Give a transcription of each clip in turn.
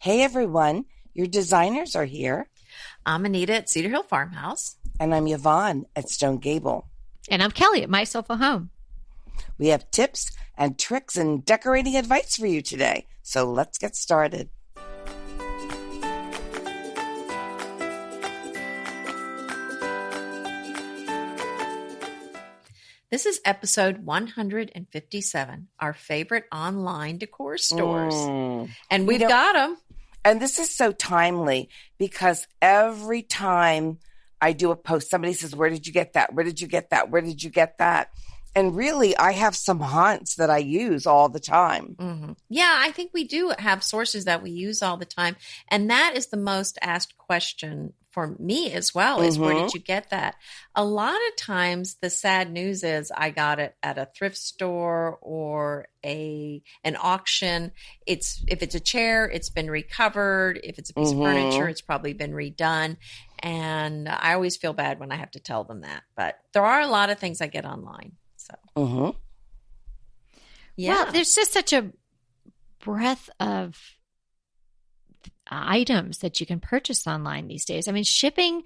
Hey everyone, your designers are here. I'm Anita at Cedar Hill Farmhouse. And I'm Yvonne at Stone Gable. And I'm Kelly at My Sofa Home. We have tips and tricks and decorating advice for you today. So let's get started. This is episode 157, our favorite online decor stores. And we've got them. And this is so timely because every time I do a post, somebody says, where did you get that? Where did you get that? Where did you get that? And really, I have some haunts that I use all the time. Mm-hmm. Yeah, I think we do have sources that we use all the time. And that is the most asked question for me as well, is where did you get that? A lot of times the sad news is I got it at a thrift store or an auction. If it's a chair, it's been recovered. If it's a piece of furniture, it's probably been redone. And I always feel bad when I have to tell them that. But there are a lot of things I get online. So, yeah. Well, there's just such a breadth of items that you can purchase online these days. I mean, shipping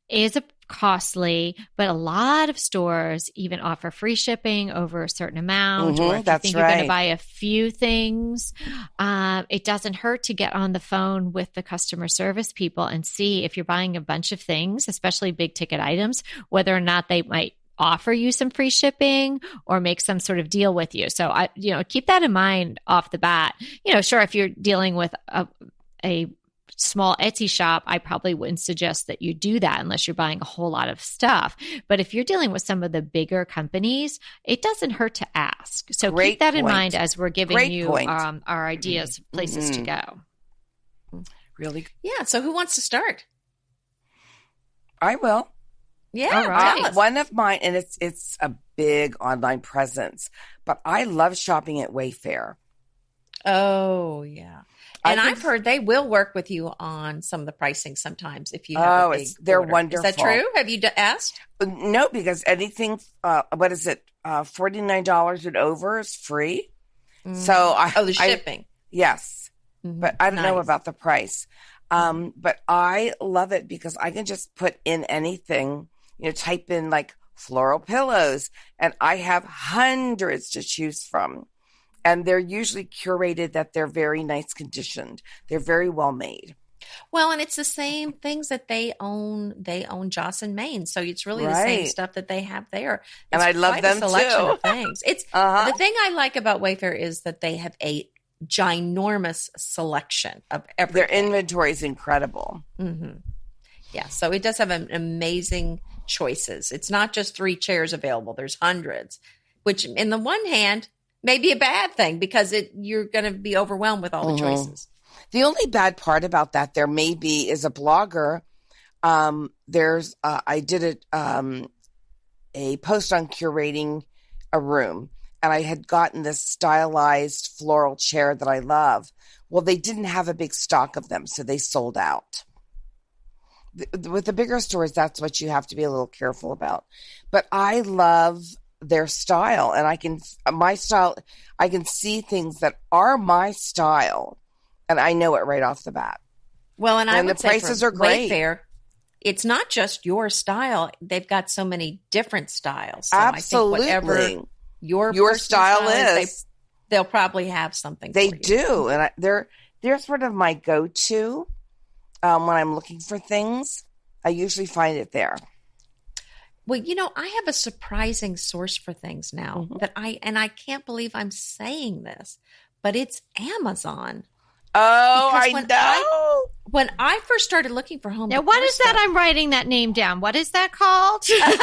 is costly, but a lot of stores even offer free shipping over a certain amount. Or if you think you're going to buy a few things, it doesn't hurt to get on the phone with the customer service people and see if you're buying a bunch of things, especially big ticket items, whether or not they might offer you some free shipping or make some sort of deal with you. So keep that in mind off the bat. Sure, if you're dealing with a small Etsy shop, I probably wouldn't suggest that you do that unless you're buying a whole lot of stuff. But if you're dealing with some of the bigger companies, it doesn't hurt to ask. So keep that in mind as we're giving you our ideas, places to go. Really? Yeah. So who wants to start? I will. Yeah. All right. One of mine, and it's a big online presence, but I love shopping at Wayfair. Oh, yeah. And I've heard they will work with you on some of the pricing sometimes if you have a big they're order. wonderful. Is that true? Have you asked? No, because anything, what is it, $49 and over is free. So the shipping. Yes. But I don't know about the price. But I love it because I can just put in anything, type in like floral pillows, and I have hundreds to choose from. And they're usually curated that they're very nice conditioned. They're very well made. Well, and it's the same things that they own. They own Joss and Main. So it's really the same stuff that they have there. It's and I love them selection too. Of things. It's the thing I like about Wayfair is that they have a ginormous selection of everything. Their inventory is incredible. Yeah. So it does have an amazing choices. It's not just 3 chairs available. There's hundreds, which in the one hand, may be a bad thing because you're going to be overwhelmed with all the choices. The only bad part about that there may be is a blogger. I did a post on curating a room, and I had gotten this stylized floral chair that I love. Well, they didn't have a big stock of them, so they sold out. With the bigger stores, that's what you have to be a little careful about. But I love their style, and I can see things that are my style, and I know it right off the bat. Well, and the prices are great. Wayfair, it's not just your style; they've got so many different styles. So absolutely, I think whatever your style is, they'll probably have something. They for you. do, and they're sort of my go-to when I'm looking for things. I usually find it there. Well, I have a surprising source for things now that I can't believe I'm saying this, but it's Amazon. Oh, I know. When I first started looking for home now, what is that? I'm writing that name down. What is that called? You mean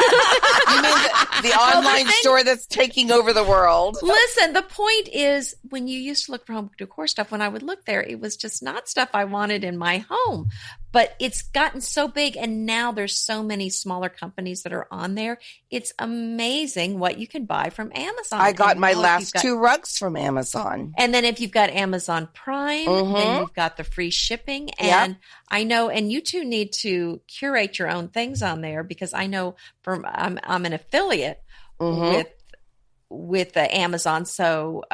the online store that's taking over the world? Listen, the point is when you used to look for home decor stuff, when I would look there, it was just not stuff I wanted in my home. But it's gotten so big, and now there's so many smaller companies that are on there. It's amazing what you can buy from Amazon. I got my last 2 rugs from Amazon. And then if you've got Amazon Prime, then you've got the free shipping. And I know, and you two need to curate your own things on there because I know I'm an affiliate with Amazon. So,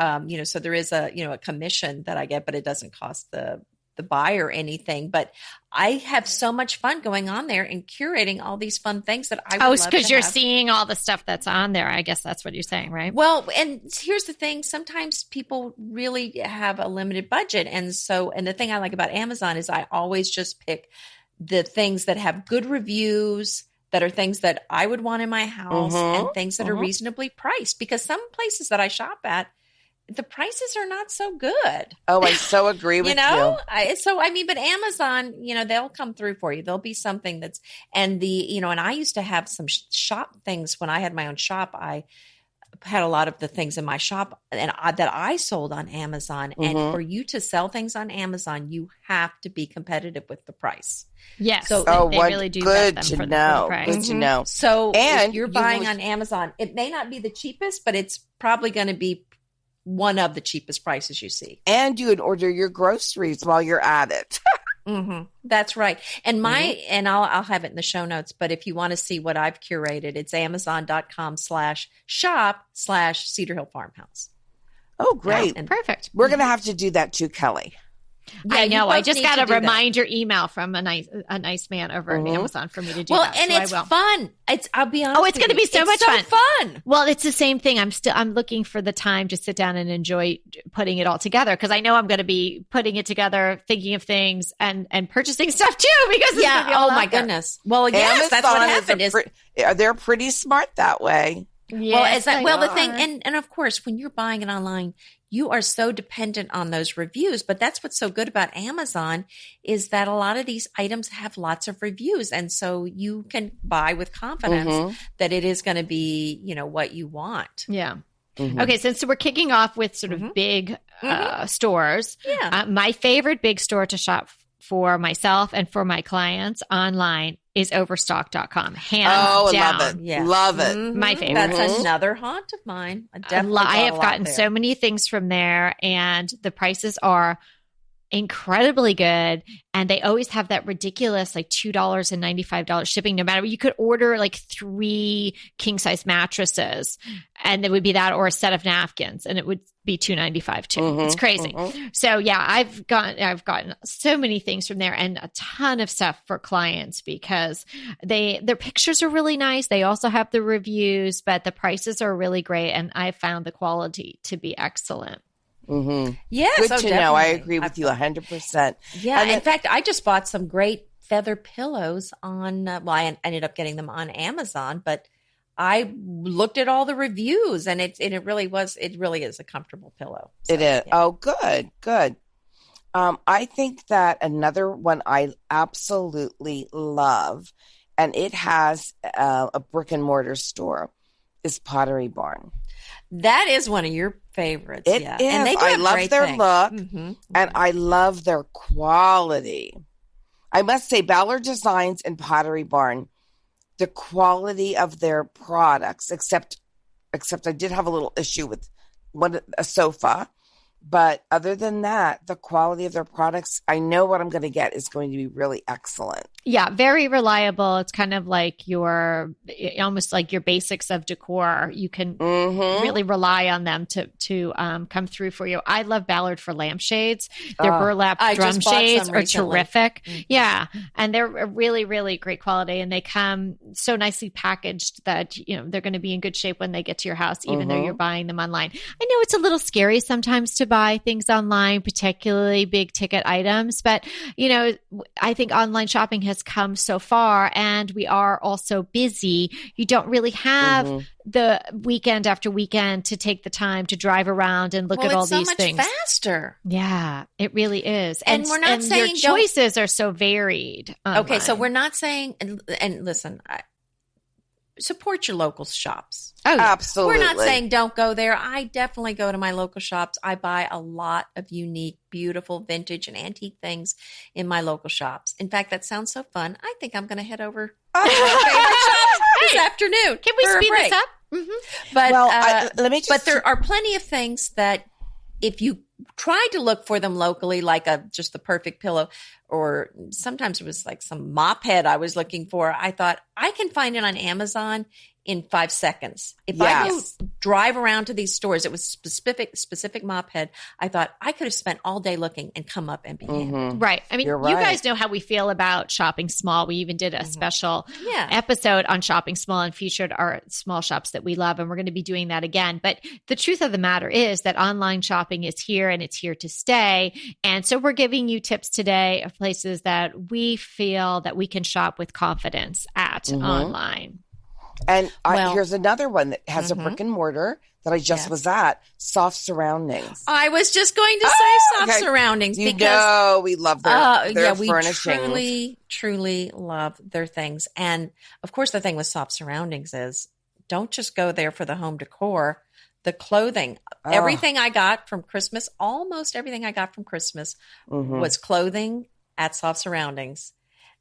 so there is a commission that I get, but it doesn't cost the the buyer anything, but I have so much fun going on there and curating all these fun things that I would love to because you're have. seeing all the stuff that's on there. I guess that's what you're saying, right? Well, and here's the thing. Sometimes people really have a limited budget. And the thing I like about Amazon is I always just pick the things that have good reviews, that are things that I would want in my house, and things that are reasonably priced, because some places that I shop at, the prices are not so good. Oh, I so agree with you. But Amazon, they'll come through for you. There'll be something and I used to have some shop things when I had my own shop. I had a lot of the things in my shop that I sold on Amazon. And for you to sell things on Amazon, you have to be competitive with the price. Yes. So they really do vet them for the price. Good to know. So if you're buying on Amazon, it may not be the cheapest, but it's probably going to be one of the cheapest prices you see. And you would order your groceries while you're at it. That's right. And and I'll have it in the show notes, but if you want to see what I've curated, it's amazon.com/shop/Cedar Hill Farmhouse. Oh, great. Perfect. We're going to have to do that too, Kelly. Yeah, I know. I just got a reminder email from a nice man over at Amazon for me to do that. And it's fun. I'll be honest. Oh, it's going to be so much fun. Well, it's the same thing. I'm looking for the time to sit down and enjoy putting it all together, because I know I'm going to be putting it together, thinking of things and purchasing stuff too, because it's going to be all my goodness. Well, yes, that's what happened. They're pretty smart that way. Yes, the thing, and of course, when you're buying it online, you are so dependent on those reviews. But that's what's so good about Amazon, is that a lot of these items have lots of reviews. And so you can buy with confidence that it is going to be, what you want. Yeah. Okay, so we're kicking off with sort of big stores. Yeah. My favorite big store to shop for myself and for my clients online is overstock.com. Hands down. Love it. Yeah. Love it. My favorite. That's another haunt of mine. I have gotten so many things from there, and the prices are incredibly good, and they always have that ridiculous like $2.95 shipping, no matter. You could order like 3 king size mattresses and it would be that, or a set of napkins, and it would be $2.95 too. It's crazy. So yeah, I've gotten so many things from there, and a ton of stuff for clients, because their pictures are really nice. They also have the reviews, but the prices are really great, and I found the quality to be excellent. Yeah, good to know. I agree with you 100%. Yeah, in fact, I just bought some great feather pillows on. I ended up getting them on Amazon, but I looked at all the reviews, and it really is a comfortable pillow. So, it is. Yeah. Oh, good. I think that another one I absolutely love, and it has a brick and mortar store, is Pottery Barn. That is one of your favorites. It is. And they do I love their things. look, and I love their quality. I must say, Ballard Designs and Pottery Barn, the quality of their products, except I did have a little issue with a sofa. But other than that, the quality of their products, I know what I'm going to get is going to be really excellent. Yeah, very reliable. It's kind of like almost like your basics of decor. You can really rely on them to come through for you. I love Ballard for lampshades. Their burlap drum shades are terrific. Yeah, and they're a really, really great quality, and they come so nicely packaged that they're going to be in good shape when they get to your house, even though you're buying them online. I know it's a little scary sometimes to buy things online, particularly big ticket items, but I think online shopping has come so far, and we are also busy. You don't really have the weekend after weekend to take the time to drive around and look at all these things. It's so much faster. Yeah, it really is. And we're not saying your choices are so varied. Okay, so we're not saying, and listen, support your local shops. Oh, yeah. Absolutely. We're not saying don't go there. I definitely go to my local shops. I buy a lot of unique, beautiful, vintage, and antique things in my local shops. In fact, that sounds so fun. I think I'm going to head over to my favorite shops this afternoon. Can we speed this up? But But there are plenty of things that if you try to look for them locally, like just the perfect pillow, or sometimes it was like some mop head I was looking for, I thought I can find it on Amazon in 5 seconds. If I go drive around to these stores, it was specific mop head. I thought I could have spent all day looking and come up empty handed. Right. I mean, you guys know how we feel about shopping small. We even did a special episode on shopping small and featured our small shops that we love. And we're going to be doing that again. But the truth of the matter is that online shopping is here and it's here to stay. And so we're giving you tips today of places that we feel that we can shop with confidence at online. And here's another one that has a brick and mortar that I just was at, Soft Surroundings. I was just going to say Soft Surroundings because we love their we furnishings. truly love their things. And of course, the thing with Soft Surroundings is don't just go there for the home decor. The clothing, everything I got from Christmas, almost everything I got from Christmas was clothing at Soft Surroundings.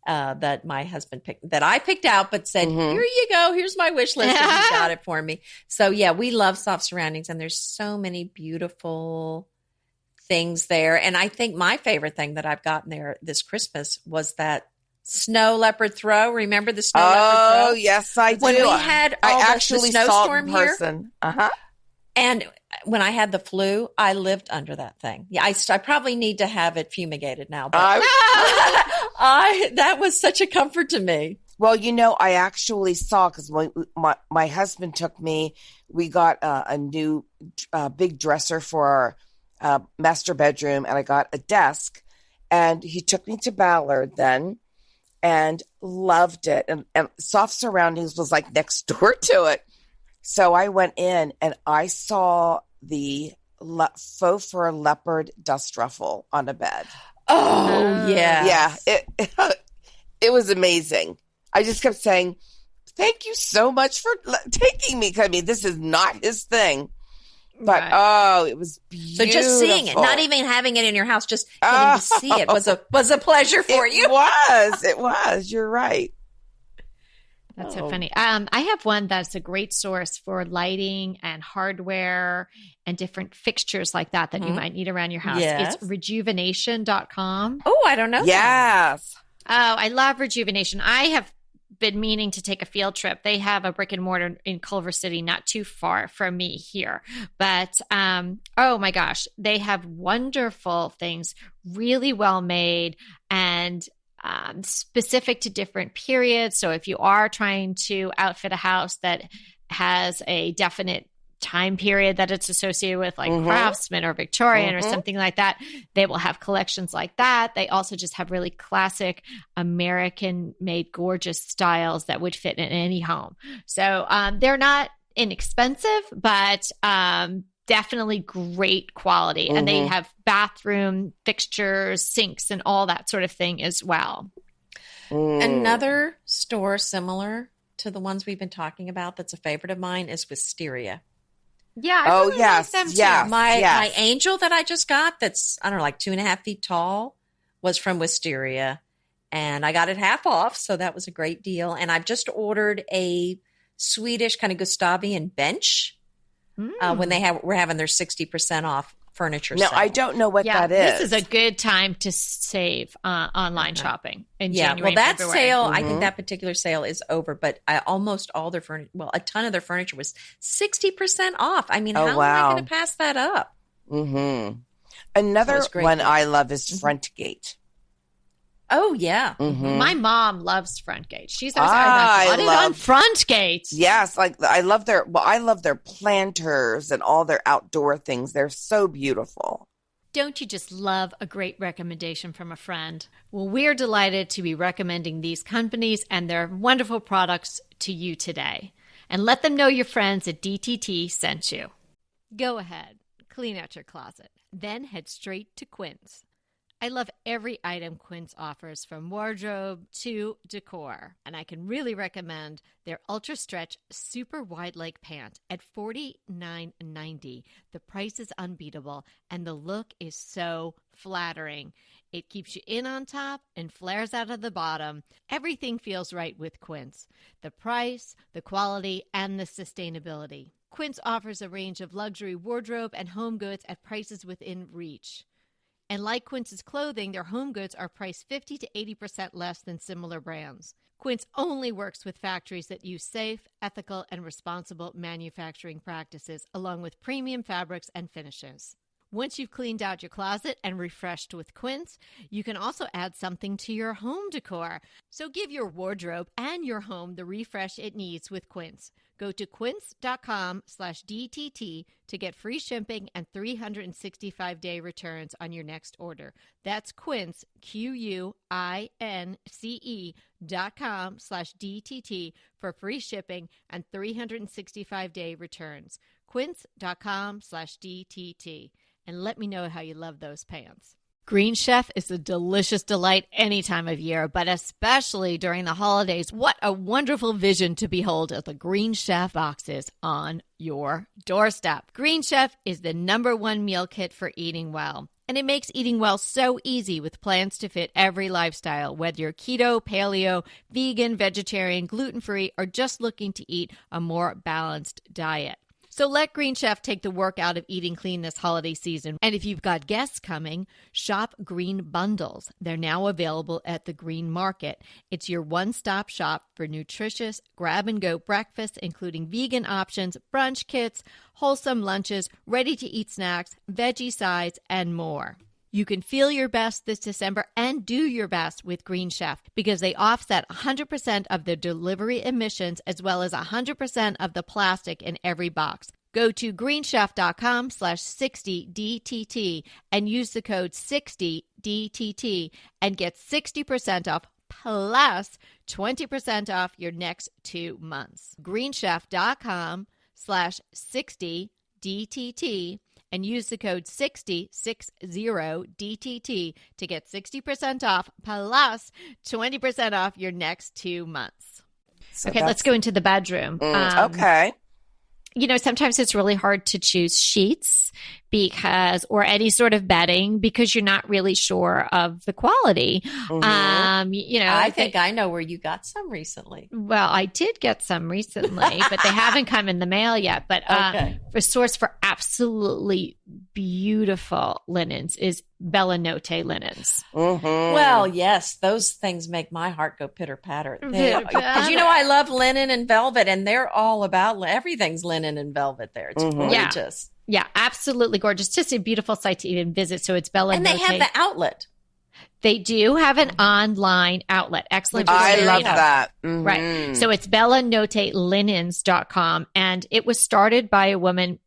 That my husband picked, that I picked out, but said, here you go. Here's my wish list. And he got it for me. So yeah, we love Soft Surroundings and there's so many beautiful things there. And I think my favorite thing that I've gotten there this Christmas was that snow leopard throw. Remember the snow leopard throw? Oh, yes, I do. When we had the snowstorm here. And when I had the flu, I lived under that thing. Yeah, I probably need to have it fumigated now. But that was such a comfort to me. Well, I actually saw, because my husband took me, we got a new big dresser for our master bedroom, and I got a desk. And he took me to Ballard then and loved it. And Soft Surroundings was like next door to it. So I went in and I saw the faux fur leopard dust ruffle on a bed. Oh, yeah. Yeah. It was amazing. I just kept saying, thank you so much for taking me. I mean, this is not his thing. But, it was beautiful. So just seeing it, not even having it in your house, just getting to see it was a pleasure for you. It was. You're right. That's so funny. I have one that's a great source for lighting and hardware and different fixtures like that you might need around your house. Yes. It's rejuvenation.com. Oh, I don't know. Yes. Oh, I love Rejuvenation. I have been meaning to take a field trip. They have a brick and mortar in Culver City, not too far from me here. But oh my gosh, they have wonderful things, really well made and specific to different periods. So if you are trying to outfit a house that has a definite time period that it's associated with, like Craftsman or Victorian or something like that, they will have collections like that. They also just have really classic American-made gorgeous styles that would fit in any home. So they're not inexpensive, but definitely great quality. And they have bathroom fixtures, sinks, and all that sort of thing as well. Another store similar to the ones we've been talking about that's a favorite of mine is Wisteria. Yeah. I really like them too. My angel that I just got that's, I don't know, like 2.5 feet tall was from Wisteria. And I got it half off. So that was a great deal. And I've just ordered a Swedish kind of Gustavian bench. When we're having their 60% off furniture sale. I don't know what that is. This is a good time to save online shopping in January. Well, that February. sale, I think that particular sale is over, but almost all their furniture, a ton of their furniture was 60% off. I mean, how am I going to pass that up? Another one I love is Frontgate. Oh, yeah. My mom loves Frontgate. She's always got it on Frontgate. Yes, I love their planters and all their outdoor things. They're so beautiful. Don't you just love a great recommendation from a friend? Well, we're delighted to be recommending these companies and their wonderful products to you today. And let them know your friends at DTT sent you. Go ahead, clean out your closet, then head straight to Quince. I love every item Quince offers, from wardrobe to decor. And I can really recommend their Ultra Stretch Super Wide Leg Pant at $49.90. The price is unbeatable, and the look is so flattering. It keeps you in on top and flares out of the bottom. Everything feels right with Quince. The price, the quality, and the sustainability. Quince offers a range of luxury wardrobe and home goods at prices within reach. And like Quince's clothing, their home goods are priced 50 to 80% less than similar brands. Quince only works with factories that use safe, ethical, and responsible manufacturing practices, along with premium fabrics and finishes. Once you've cleaned out your closet and refreshed with Quince, you can also add something to your home decor. So give your wardrobe and your home the refresh it needs with Quince. Go to quince.com/DTT to get free shipping and 365-day returns on your next order. That's Quince, QUINCE.com/DTT for free shipping and 365-day returns. Quince.com/DTT. And let me know how you love those pants. Green Chef is a delicious delight any time of year, but especially during the holidays. What a wonderful vision to behold as the Green Chef boxes on your doorstep. Green Chef is the #1 meal kit for eating well. And it makes eating well so easy with plans to fit every lifestyle, whether you're keto, paleo, vegan, vegetarian, gluten-free, or just looking to eat a more balanced diet. So let Green Chef take the work out of eating clean this holiday season. And if you've got guests coming, shop Green Bundles. They're now available at the Green Market. It's your one-stop shop for nutritious grab-and-go breakfasts, including vegan options, brunch kits, wholesome lunches, ready-to-eat snacks, veggie sides, and more. You can feel your best this December and do your best with Green Chef because they offset 100% of the delivery emissions as well as 100% of the plastic in every box. Go to greenchef.com/60DTT and use the code 60DTT and get 60% off plus 20% off your next 2 months. greenchef.com/60DTT and use the code 60DTT to get 60% off plus 20% off your next 2 months. So okay, let's go into the bedroom. Okay. You know, sometimes it's really hard to choose sheets or any sort of bedding because you're not really sure of the quality. Mm-hmm. I think I know where you got some recently. Well, I did get some recently, but they haven't come in the mail yet. But a source for absolutely beautiful linens is Bella Notte linens. Mm-hmm. Well, yes, those things make my heart go pitter patter. Because I love linen and velvet, and they're all about everything's linen and velvet there. It's gorgeous. Yeah, absolutely gorgeous. Just a beautiful site to even visit. So it's Bella Notte. And they have the outlet. They do have an online outlet. Excellent. I love that. Mm-hmm. Right. So it's bellanottelinens.com. And it was started by a woman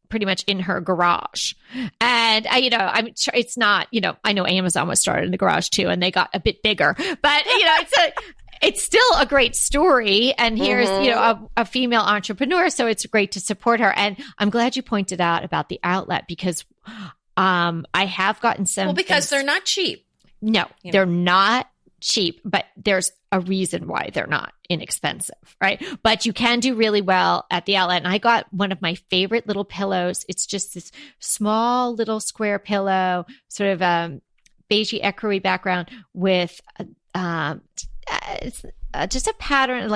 pretty much in her garage. And I'm sure it's not, I know Amazon was started in the garage too, and they got a bit bigger, but it's still a great story. And here's, a female entrepreneur. So it's great to support her. And I'm glad you pointed out about the outlet because I have gotten some. Well, because they're not cheap. No, they're not cheap, but there's a reason why they're not inexpensive, right? But you can do really well at the outlet. And I got one of my favorite little pillows. It's just this small little square pillow, sort of beigey ecru background with just a pattern,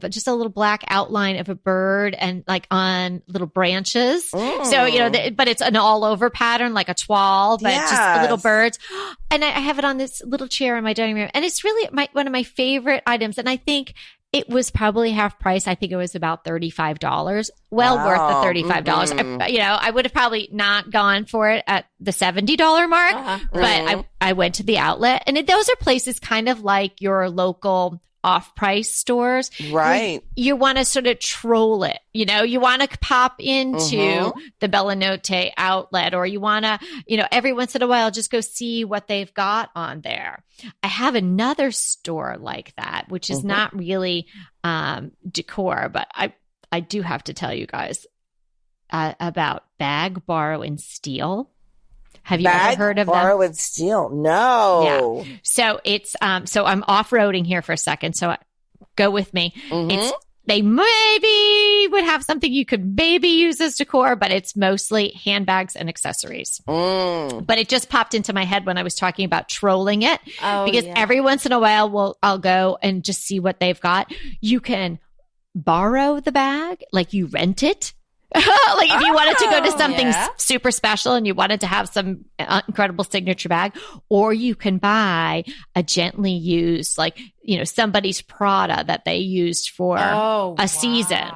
just a little black outline of a bird and on little branches. Mm. So, but it's an all over pattern, like a toile, but just little birds. And I have it on this little chair in my dining room. And it's really one of my favorite items. And I think it was probably half price. I think it was about $35. Well worth the $35. Mm-hmm. I would have probably not gone for it at the $70 mark, but I went to the outlet. And those are places kind of like your local off-price stores. Right. You want to sort of troll it. You want to pop into the Bella Notte outlet, or you want to, every once in a while just go see what they've got on there. I have another store like that, which is not really Decor, but I do have to tell you guys about Bag, Borrow, and Steal. Have you ever heard of them? Borrow and Steal? No. Yeah. So it's so I'm off-roading here for a second. So go with me. Mm-hmm. They maybe would have something you could maybe use as decor, but it's mostly handbags and accessories. But it just popped into my head when I was talking about trolling it, because every once in a while I'll go and just see what they've got. You can borrow the bag, like you rent it. Like if you wanted to go to something yeah. super special and you wanted to have some incredible signature bag, or you can buy a gently used, like, somebody's Prada that they used for a season.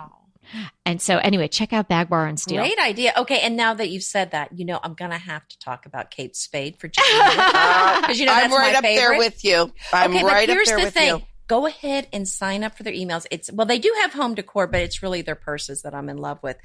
And so anyway, check out Bag Bar and Steel. Great idea. Okay, and now that you've said that, I'm going to have to talk about Kate Spade for just a minute. Because that's I'm right my up favorite. there with you. I'm okay, right but up here's there the with thing. you. Go ahead and sign up for their emails. They do have home decor, but it's really their purses that I'm in love with.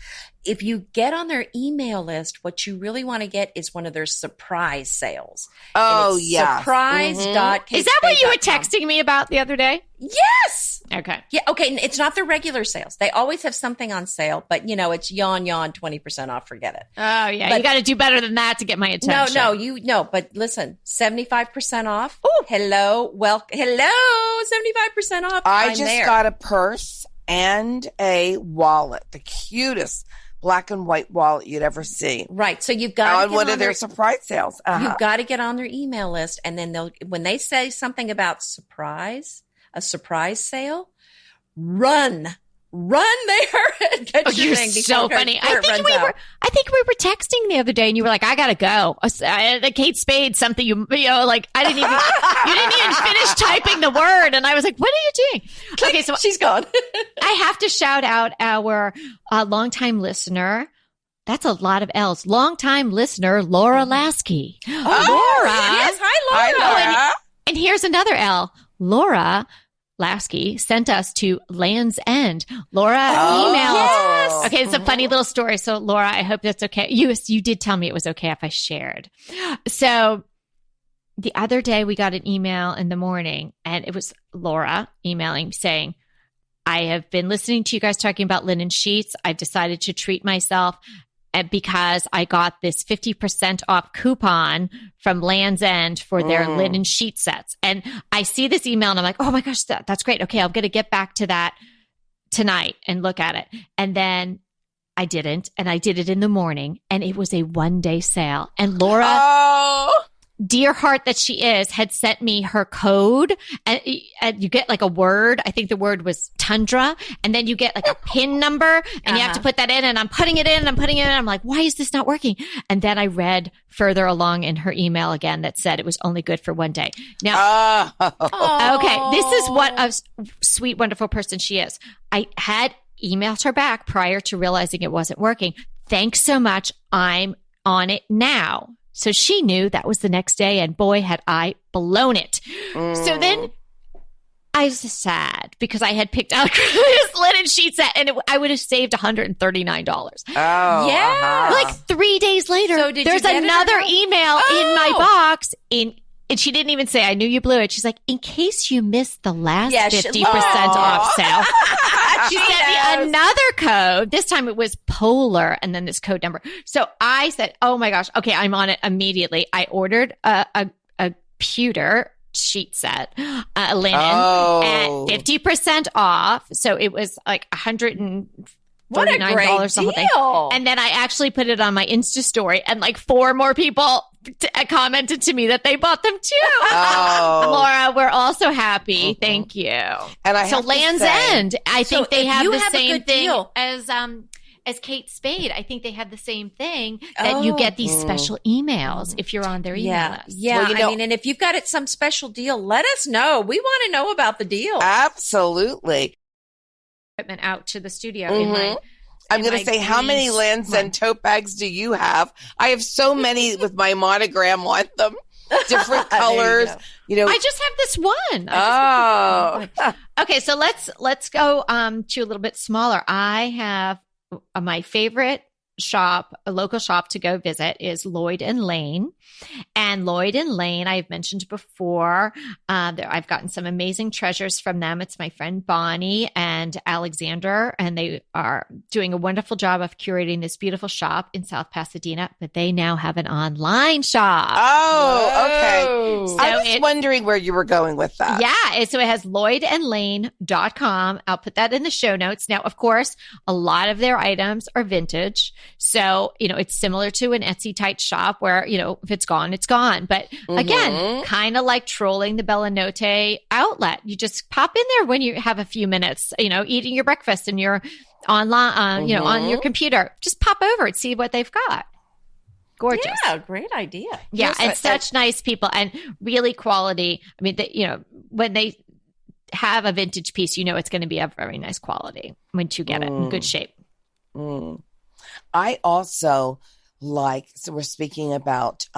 If you get on their email list, what you really want to get is one of their surprise sales. Oh, yeah. Surprise.katespade.com. Is that what you were texting me about the other day? Yes. Okay. Yeah. Okay. It's not their regular sales. They always have something on sale, but it's yawn, 20% off. Forget it. Oh yeah. But you got to do better than that to get my attention. No, but listen, 75% off. Ooh. Hello. 75% off. I just got a purse and a wallet, the cutest black and white wallet you'd ever see. Right. So you've got on one of their surprise sales. You've got to get on their email list, and then when they say something about a surprise sale, run there and get your you're thing. So funny. I think we were texting the other day, and you were like, "I gotta go." Kate Spade, something like I didn't even you didn't even finish typing the word, and I was like, "What are you doing?" Okay, so she's gone. I have to shout out our longtime listener. That's a lot of L's. Longtime listener, Laura Lasky. Oh, Laura. Yes. Hi, Laura. Hi, Laura. And here's another L. Laura Lasky sent us to Land's End. Laura emailed. Yes. Okay, it's a funny little story. So, Laura, I hope that's okay. You did tell me it was okay if I shared. So, the other day we got an email in the morning, and it was Laura emailing saying, I have been listening to you guys talking about linen sheets. I've decided to treat myself because I got this 50% off coupon from Land's End for their linen sheet sets. And I see this email and I'm like, oh my gosh, that's great. Okay, I'm going to get back to that tonight and look at it. And then I didn't. And I did it in the morning, and it was a 1-day sale. And Laura, dear heart that she is, had sent me her code, and you get like a word. I think the word was tundra. And then you get like a PIN number, and you have to put that in, and I'm putting it in and I'm putting it in. I'm like, why is this not working? And then I read further along in her email again that said it was only good for 1 day. Now, okay, this is what a sweet, wonderful person she is. I had emailed her back prior to realizing it wasn't working. Thanks so much. I'm on it now. So she knew that was the next day, and boy, had I blown it. So then I was sad because I had picked out this linen sheet set, and I would have saved $139. Oh, yeah. Like 3 days later, there's another email in my box and she didn't even say, I knew you blew it. She's like, in case you missed the last 50% off sale. She sent me another code. This time it was Polar and then this code number. So I said, oh my gosh, okay, I'm on it immediately. I ordered a pewter sheet set, linen at 50% off. So it was like $139 or something. And then I actually put it on my Insta story, and like 4 more people commented to me that they bought them too. Laura, we're also happy. Thank you. And so Land's End, I think they have the same thing as Kate Spade. I think they have the same thing that you get these special emails if you're on their email list. Yeah. Well, I mean, and if you've got some special deal, let us know. We want to know about the deal. Absolutely. Equipment out to the studio. I'm going to say, how many Land's End tote bags do you have? I have so many with my monogram on them, different colors. I just have this one. Okay, so let's go to a little bit smaller. I have my favorite shop, a local shop to go visit is Lloyd and Lane. And Lloyd and Lane, I've mentioned before, I've gotten some amazing treasures from them. It's my friend Bonnie and Alexander, and they are doing a wonderful job of curating this beautiful shop in South Pasadena, but they now have an online shop. Oh, okay. So I was wondering where you were going with that. Yeah. So it has lloydandlane.com. I'll put that in the show notes. Now, of course, a lot of their items are vintage. So, it's similar to an Etsy type shop where, if it's gone, it's gone. But again, kind of like trolling the Bella Notte outlet. You just pop in there when you have a few minutes, eating your breakfast and you're online, on your computer. Just pop over and see what they've got. Gorgeous. Yeah, great idea. Yeah, Yes, and such nice people and really quality. I mean, when they have a vintage piece, it's going to be a very nice quality once you get it in good shape. I also so we're speaking about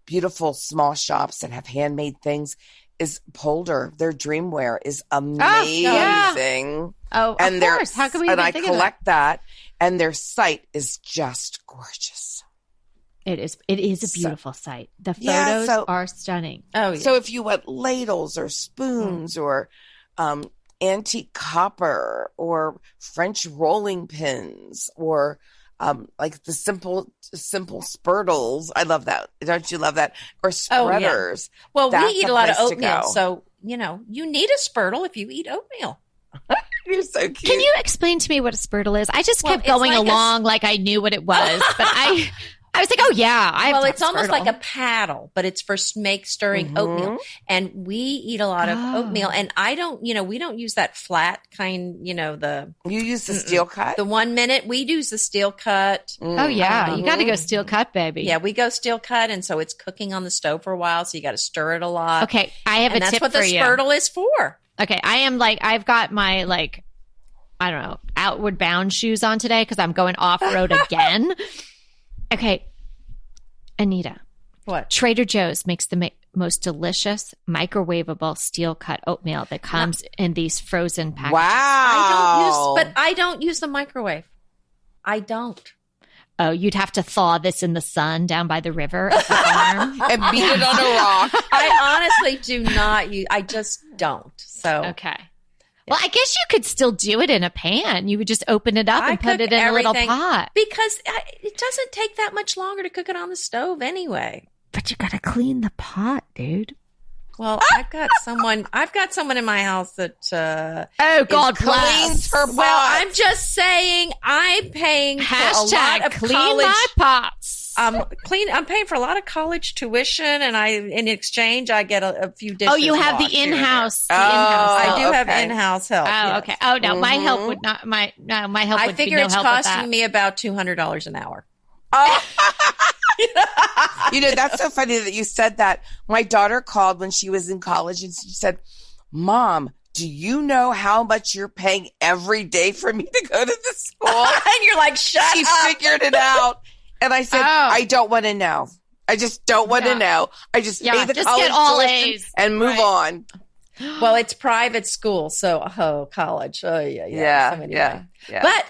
beautiful small shops that have handmade things, is Polder. Their dreamwear is amazing. Oh, and of course. How can we even think I collect that? And their site is just gorgeous. It is a beautiful site. The photos are stunning. Oh, yeah. So if you want ladles or spoons or antique copper or French rolling pins or like the simple spurtles. I love that. Don't you love that? Or spreaders. Well, we eat a lot of oatmeal. So, you need a spurtle if you eat oatmeal. You're so cute. Can you explain to me what a spurtle is? I just kept going along like I knew what it was, but I was like, oh yeah. It's almost like a paddle, but it's for stirring oatmeal. And we eat a lot of oatmeal. And we don't use that flat kind, You use the steel cut? The 1 minute we use the steel cut. Oh yeah. You got to go steel cut, baby. Yeah, we go steel cut. And so it's cooking on the stove for a while. So you got to stir it a lot. Okay. I have a tip for you. That's what the spurtle is for. Okay. I've got my I don't know, outward bound shoes on today because I'm going off road again. Okay, Anita. What? Trader Joe's makes the most delicious microwavable steel cut oatmeal that comes in these frozen packages. Wow. I don't use the microwave. I don't. Oh, you'd have to thaw this in the sun down by the river at the farm and beat it on a rock. I honestly do not use. I just don't. So okay. Well, I guess you could still do it in a pan. You would just open it up and put it in a little pot. Because it doesn't take that much longer to cook it on the stove anyway. But you got to clean the pot, dude. Well, I've got someone in my house that oh God cleans her pot. Well, I'm just saying I'm paying for a lot of clean college my pots. I'm paying for a lot of college tuition, and in exchange I get a few dishes. Oh, you have the in-house. I do have in-house help. Oh, yes. okay. Oh no, my help would not. My help. I would figure be no it's help costing me about $200 an hour. Oh. That's so funny that you said that. My daughter called when she was in college and she said, Mom, do you know how much you're paying every day for me to go to the school? And you're like, shut up. She figured it out. And I said, I don't want to know. I just don't want to know. I just pay the just college get all tuition A's and move on. Well, it's private school, so college. Oh yeah. So anyway. But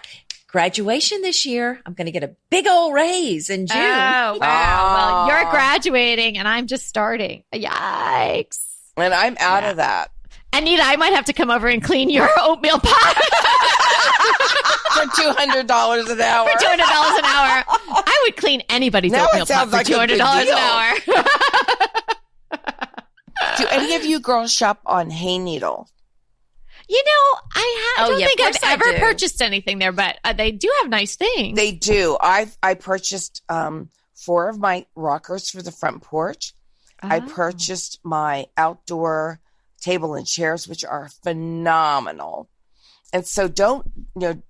graduation this year, I'm going to get a big old raise in June. Oh, wow. Well, you're graduating and I'm just starting. Yikes. And I'm out of that. Anita, I might have to come over and clean your oatmeal pot. For $200 an hour. For $200 an hour. I would clean anybody's oatmeal pot for $200 an hour. Do any of you girls shop on Hayneedle? I don't think I've ever purchased anything there, but they do have nice things. They do. I purchased 4 of my rockers for the front porch. Oh. I purchased my outdoor table and chairs, which are phenomenal. And so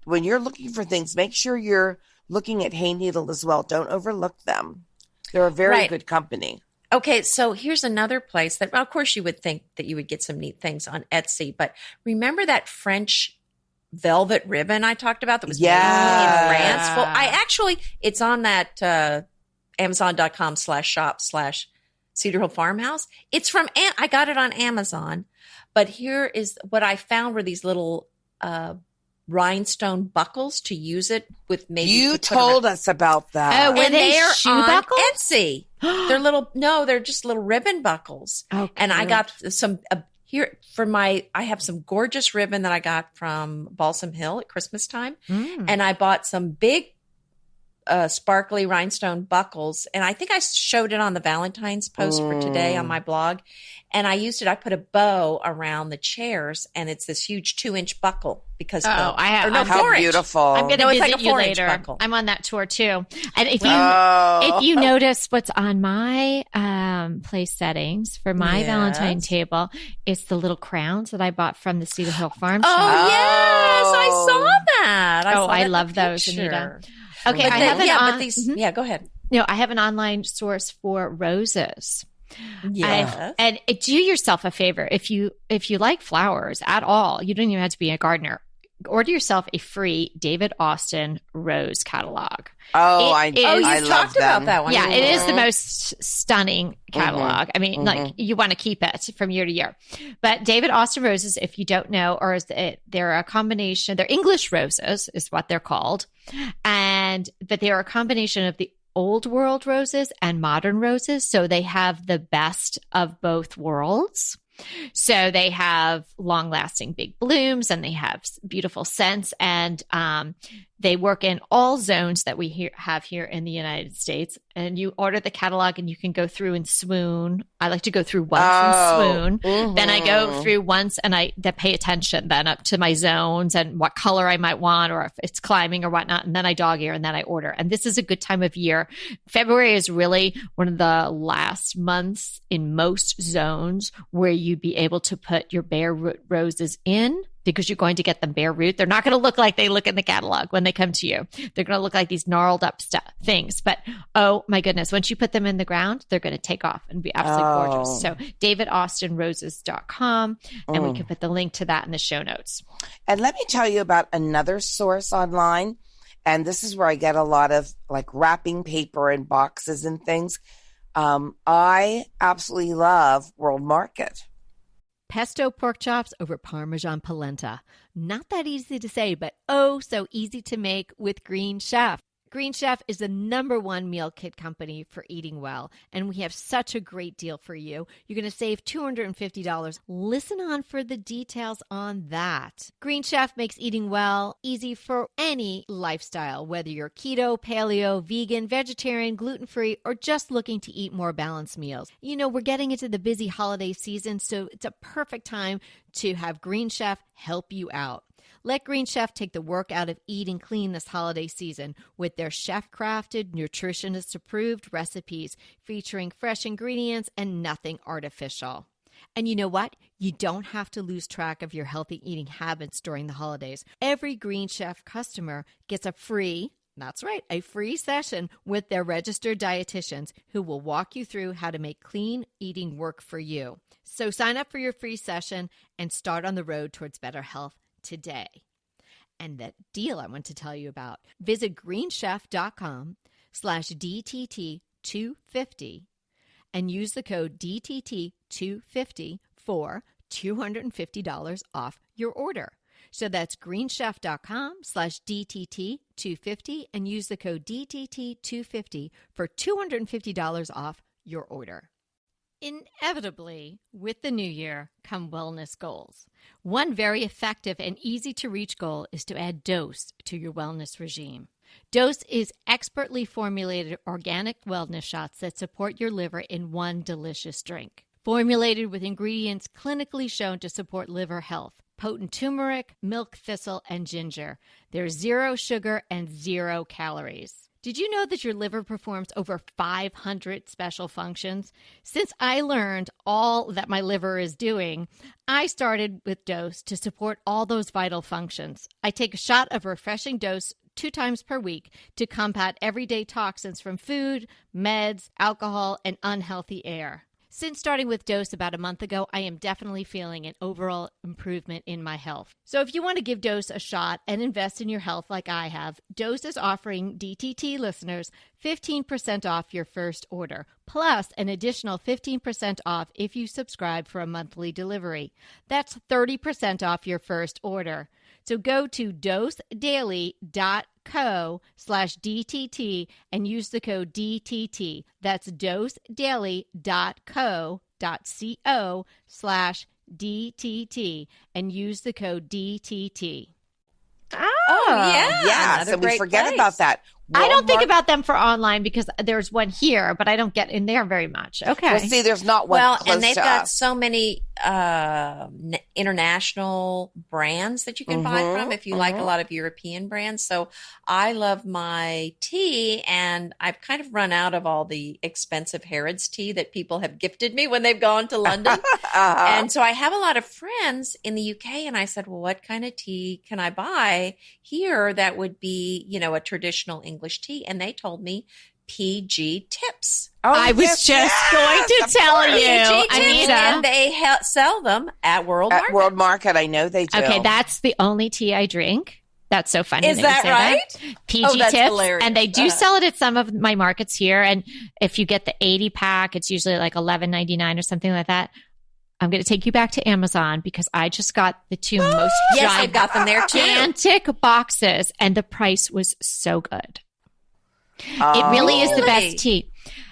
when you're looking for things, make sure you're looking at Hayneedle as well. Don't overlook them. They're a very good company. Okay, so here's another place that, of course, you would think that you would get some neat things on Etsy, but remember that French velvet ribbon I talked about that was made in France? Well, it's on that Amazon.com/shop/Cedar Hill Farmhouse. It's from, I got it on Amazon, but here is what I found were these little rhinestone buckles to use it with. Maybe you told us about that. Oh, were they shoe buckles? Etsy. They're just little ribbon buckles. Oh, and I got some here for I have some gorgeous ribbon that I got from Balsam Hill at Christmas time. And I bought some big sparkly rhinestone buckles. And I think I showed it on the Valentine's post for today on my blog. And I used it. I put a bow around the chairs, and it's this huge 2-inch buckle because how 4-inch. Beautiful. I'm going to visit like a you 4-inch later. buckle. I'm on that tour too. And if you notice what's on my place settings for my Valentine table, it's the little crowns that I bought from the Cedar Hill Farm shop. Oh yes, I saw that. I love those, Anita. Okay, I have go ahead. I have an online source for roses. Yes. And do yourself a favor. If you like flowers at all, you don't even have to be a gardener. Order yourself a free David Austin rose catalog. You've talked about that one. Yeah, it is the most stunning catalog. I mean, like you want to keep it from year to year. But David Austin roses, if you don't know, they're a combination. They're English roses, is what they're called, but they are a combination of the old world roses and modern roses. So they have the best of both worlds. So they have long-lasting big blooms, and they have beautiful scents, and they work in all zones that we have here in the United States. And you order the catalog, and you can go through and swoon. I like to go through once and swoon. Then I go through once, and I pay attention then up to my zones and what color I might want, or if it's climbing or whatnot. And then I dog ear, and then I order. And this is a good time of year. February is really one of the last months in most zones where you'd be able to put your bare root roses in, because you're going to get them bare root. They're not going to look like they look in the catalog when they come to you. They're going to look like these gnarled up things. But oh my goodness, once you put them in the ground, they're going to take off and be absolutely gorgeous. So davidaustinroses.com, and we can put the link to that in the show notes. And let me tell you about another source online. And this is where I get a lot of like wrapping paper and boxes and things. I absolutely love World Market. Pesto pork chops over Parmesan polenta. Not that easy to say, but oh so easy to make with Green Chef. Green Chef is the #1 meal kit company for eating well, and we have such a great deal for you. You're going to save $250. Listen on for the details on that. Green Chef makes eating well easy for any lifestyle, whether you're keto, paleo, vegan, vegetarian, gluten-free, or just looking to eat more balanced meals. You know, we're getting into the busy holiday season, so it's a perfect time to have Green Chef help you out. Let Green Chef take the work out of eating clean this holiday season with their chef-crafted, nutritionist-approved recipes featuring fresh ingredients and nothing artificial. And you know what? You don't have to lose track of your healthy eating habits during the holidays. Every Green Chef customer gets a free session with their registered dietitians who will walk you through how to make clean eating work for you. So sign up for your free session and start on the road towards better health today. And that deal I want to tell you about, visit greenchef.com/DTT250 and use the code DTT250 for $250 off your order. So that's greenchef.com/DTT250 and use the code DTT250 for $250 off your order. Inevitably, with the new year come wellness goals. One very effective and easy to reach goal is to add Dose to your wellness regime. Dose is expertly formulated organic wellness shots that support your liver in one delicious drink. Formulated with ingredients clinically shown to support liver health: potent turmeric, milk thistle, and ginger. There's 0 sugar and 0 calories. Did you know that your liver performs over 500 special functions? Since I learned all that my liver is doing, I started with Dose to support all those vital functions. I take a shot of refreshing Dose 2 times per week to combat everyday toxins from food, meds, alcohol, and unhealthy air. Since starting with Dose about a month ago, I am definitely feeling an overall improvement in my health. So if you want to give Dose a shot and invest in your health like I have, Dose is offering DTT listeners 15% off your first order, plus an additional 15% off if you subscribe for a monthly delivery. That's 30% off your first order. So go to dosedaily.co/DTT and use the code DTT. That's dosedaily.co.co/DTT and use the code DTT. Oh, yeah. Yeah, so we forget about that. I don't think about them for online because there's one here, but I don't get in there very much. Okay. Well, see, there's not one close and they've to got us. so many international brands that you can buy from if you like a lot of European brands. So I love my tea, and I've kind of run out of all the expensive Harrods tea that people have gifted me when they've gone to London. And so I have a lot of friends in the UK, and I said, well, what kind of tea can I buy here that would be, a traditional English tea? And they told me PG Tips. Oh, I was just going to tell you, Anita. And they sell them at World Market. At World Market, I know they do. Okay, that's the only tea I drink. That's so funny. Is that right? PG that's Tips. hilarious. And they do sell it at some of my markets here. And if you get the 80 pack, it's usually like $11.99 or something like that. I'm going to take you back to Amazon because I just got the two most I've got them there too. gigantic boxes, and the price was so good. It really is the best tea.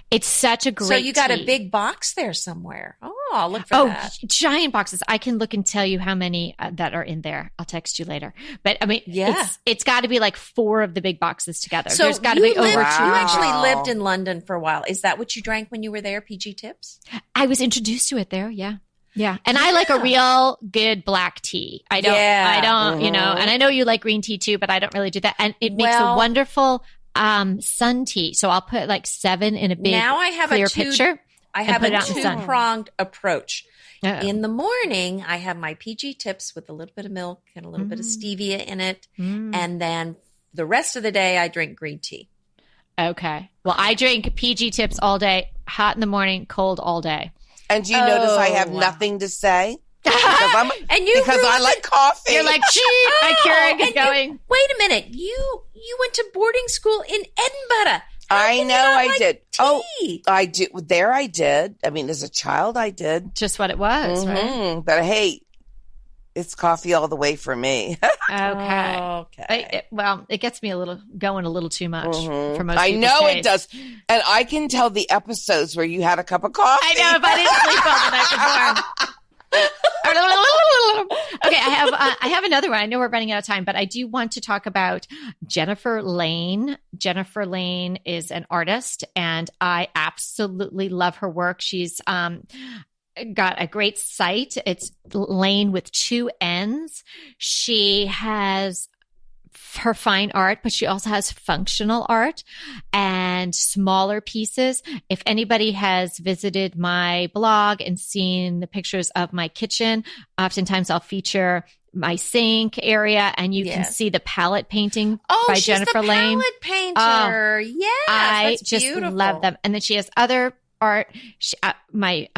It's such a great So you got tea. a big box there somewhere. Oh, I'll look for that. Giant boxes. I can look and tell you how many that are in there. I'll text you later. But I mean, it's got to be like 4 of the big boxes together. So there's got to be over 2. You actually lived in London for a while. Is that what you drank when you were there, PG Tips? I was introduced to it there. Yeah. Yeah. And I like a real good black tea. I don't, and I know you like green tea too, but I don't really do that. And it makes a wonderful sun tea. So I'll put like 7 in a big clear pitcher. I have a 2-pronged approach. In the morning, I have my PG Tips with a little bit of milk and a little bit of stevia in it. And then the rest of the day, I drink green tea. Okay. Well, I drink PG Tips all day, hot in the morning, cold all day. And do you notice I have nothing to say? Because I like coffee. You're like, gee, my Keurig is going. Wait a minute. You went to boarding school in Edinburgh. I know I did. Tea? Oh, I do. There I did. I mean, as a child, I did. Just what it was, right? But hey, it's coffee all the way for me. Okay. It gets me going a little too much for most I people's know taste. it does. And I can tell the episodes where you had a cup of coffee. I know, if I didn't sleep all the night before. Okay, I have another one. I know we're running out of time, but I do want to talk about Jennifer Lane. Jennifer Lane is an artist, and I absolutely love her work. She's got a great site. It's Lane with 2 N's. She has her fine art, but she also has functional art and smaller pieces. If anybody has visited my blog and seen the pictures of my kitchen, oftentimes I'll feature my sink area, and you can see the palette painting by Jennifer Lane. Palette painter. I just beautiful. love them. And then she has other art. My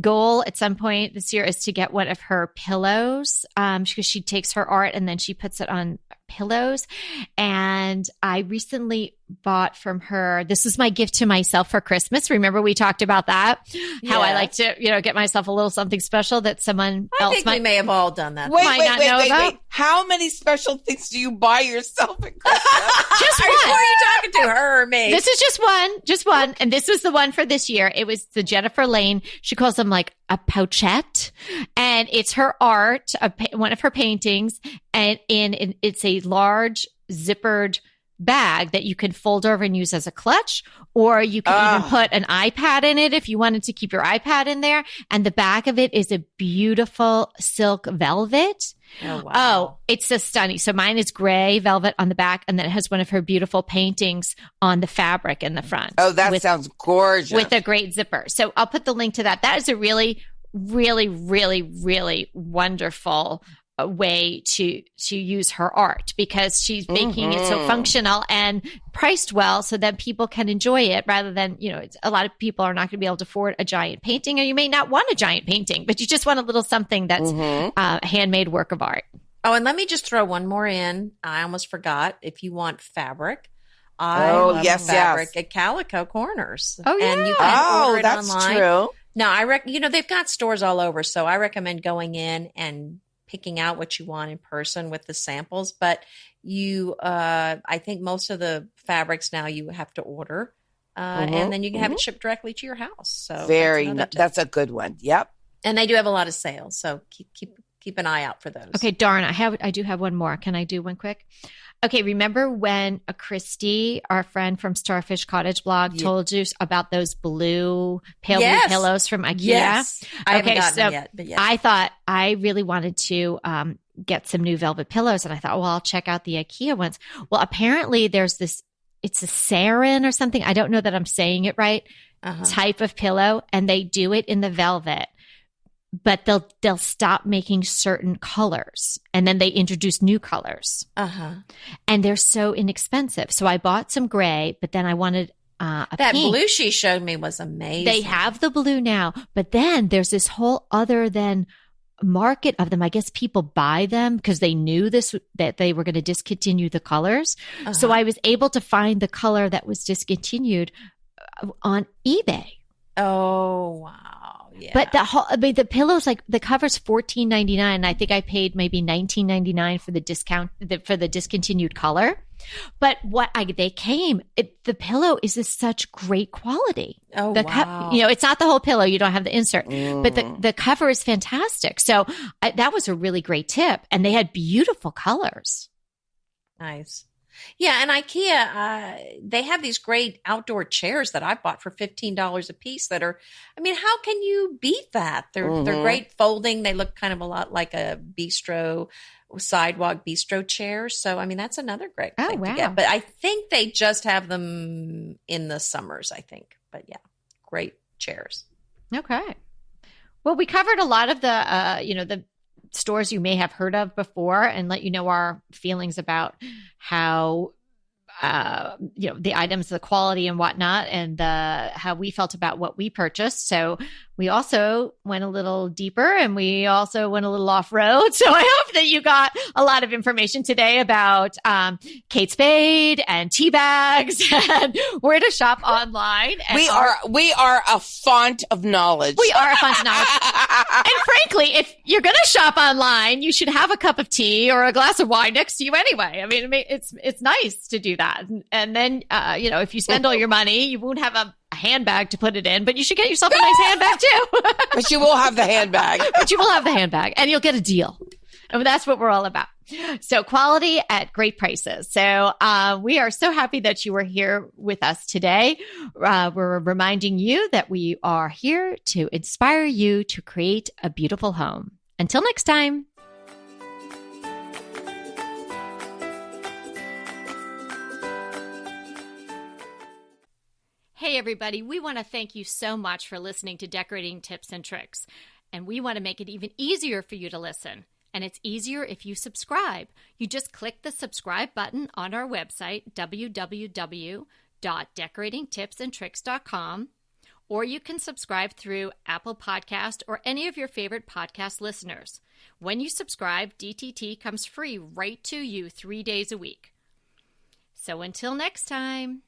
goal at some point this year is to get one of her pillows because she takes her art and then she puts it on pillows. And I recently bought from her, this is my gift to myself for Christmas. Remember we talked about that? How I like to, get myself a little something special that someone else think we may have all done that. Wait. How many special things do you buy yourself at Christmas? Just one. Who are you talking to, her or me? This is just one. And this was the one for this year. It was the Jennifer Lane. She calls them like a pouchette, and it's her art, one of her paintings, and it's a large zippered bag that you can fold over and use as a clutch, or you can even put an iPad in it if you wanted to keep your iPad in there. And the back of it is a beautiful silk velvet. Oh, wow. Oh, it's so stunning. So mine is gray velvet on the back, and then it has one of her beautiful paintings on the fabric in the front. Oh, that sounds gorgeous. With a great zipper. So I'll put the link to that. That is a really, really, really, really wonderful way to use her art, because she's making it so functional and priced well so that people can enjoy it, rather than, a lot of people are not going to be able to afford a giant painting, or you may not want a giant painting, but you just want a little something that's a handmade work of art. Oh, and let me just throw one more in. I almost forgot. If you want fabric, love fabric at Calico Corners. Oh, yeah. And you can order it that's online. True. No, they've got stores all over, so I recommend going in and picking out what you want in person with the samples. But I think most of the fabrics now you have to order, and then you can have it shipped directly to your house. So that's a good one. Yep. And they do have a lot of sales, so keep an eye out for those. Okay, darn, I do have one more. Can I do one quick? Okay, remember when Christy, our friend from Starfish Cottage blog, told you about those pale blue pillows from IKEA? Yes. I haven't gotten them yet, but yes. I thought I really wanted to get some new velvet pillows, and I thought, well, I'll check out the IKEA ones. Well, apparently there's this, it's a sarin or something. I don't know that I'm saying it right. Type of pillow, and they do it in the velvet. But they'll stop making certain colors, and then they introduce new colors. And they're so inexpensive. So I bought some gray, but then I wanted a that pink. Blue she showed me was amazing. They have the blue now, but then there's this whole other than market of them. I guess people buy them because they knew that they were going to discontinue the colors. So I was able to find the color that was discontinued on eBay. Oh, wow. Yeah. But the pillows, like the cover's $14.99. I think I paid maybe $19.99 for the discount for the discontinued color. But the pillow is such great quality. Oh, wow. It's not the whole pillow. You don't have the insert, but the cover is fantastic. So that was a really great tip, and they had beautiful colors. Nice. Yeah, and IKEA, they have these great outdoor chairs that I bought for $15 a piece that are, I mean, how can you beat that? They're great folding. They look kind of a lot like a sidewalk bistro chair. So, I mean, that's another great thing to get. But I think they just have them in the summers, I think. But yeah, great chairs. Okay. Well, we covered a lot of the stores you may have heard of before, and let you know our feelings about how the items, the quality and whatnot, and how we felt about what we purchased. So we also went a little deeper, and we also went a little off road. So I hope that you got a lot of information today about Kate Spade and tea bags and where to shop online. And we are a font of knowledge. We are a font of knowledge. And frankly, if you're going to shop online, you should have a cup of tea or a glass of wine next to you anyway. I mean, it's nice to do that. And then, if you spend all your money, you won't have a handbag to put it in, but you should get yourself a nice handbag too. But you will have the handbag. And you'll get a deal. And that's what we're all about. So quality at great prices. So we are so happy that you were here with us today. We're reminding you that we are here to inspire you to create a beautiful home. Until next time. Hey, everybody. We want to thank you so much for listening to Decorating Tips and Tricks. And we want to make it even easier for you to listen. And it's easier if you subscribe. You just click the subscribe button on our website, www.decoratingtipsandtricks.com, or you can subscribe through Apple Podcast or any of your favorite podcast listeners. When you subscribe, DTT comes free right to you 3 days a week. So until next time.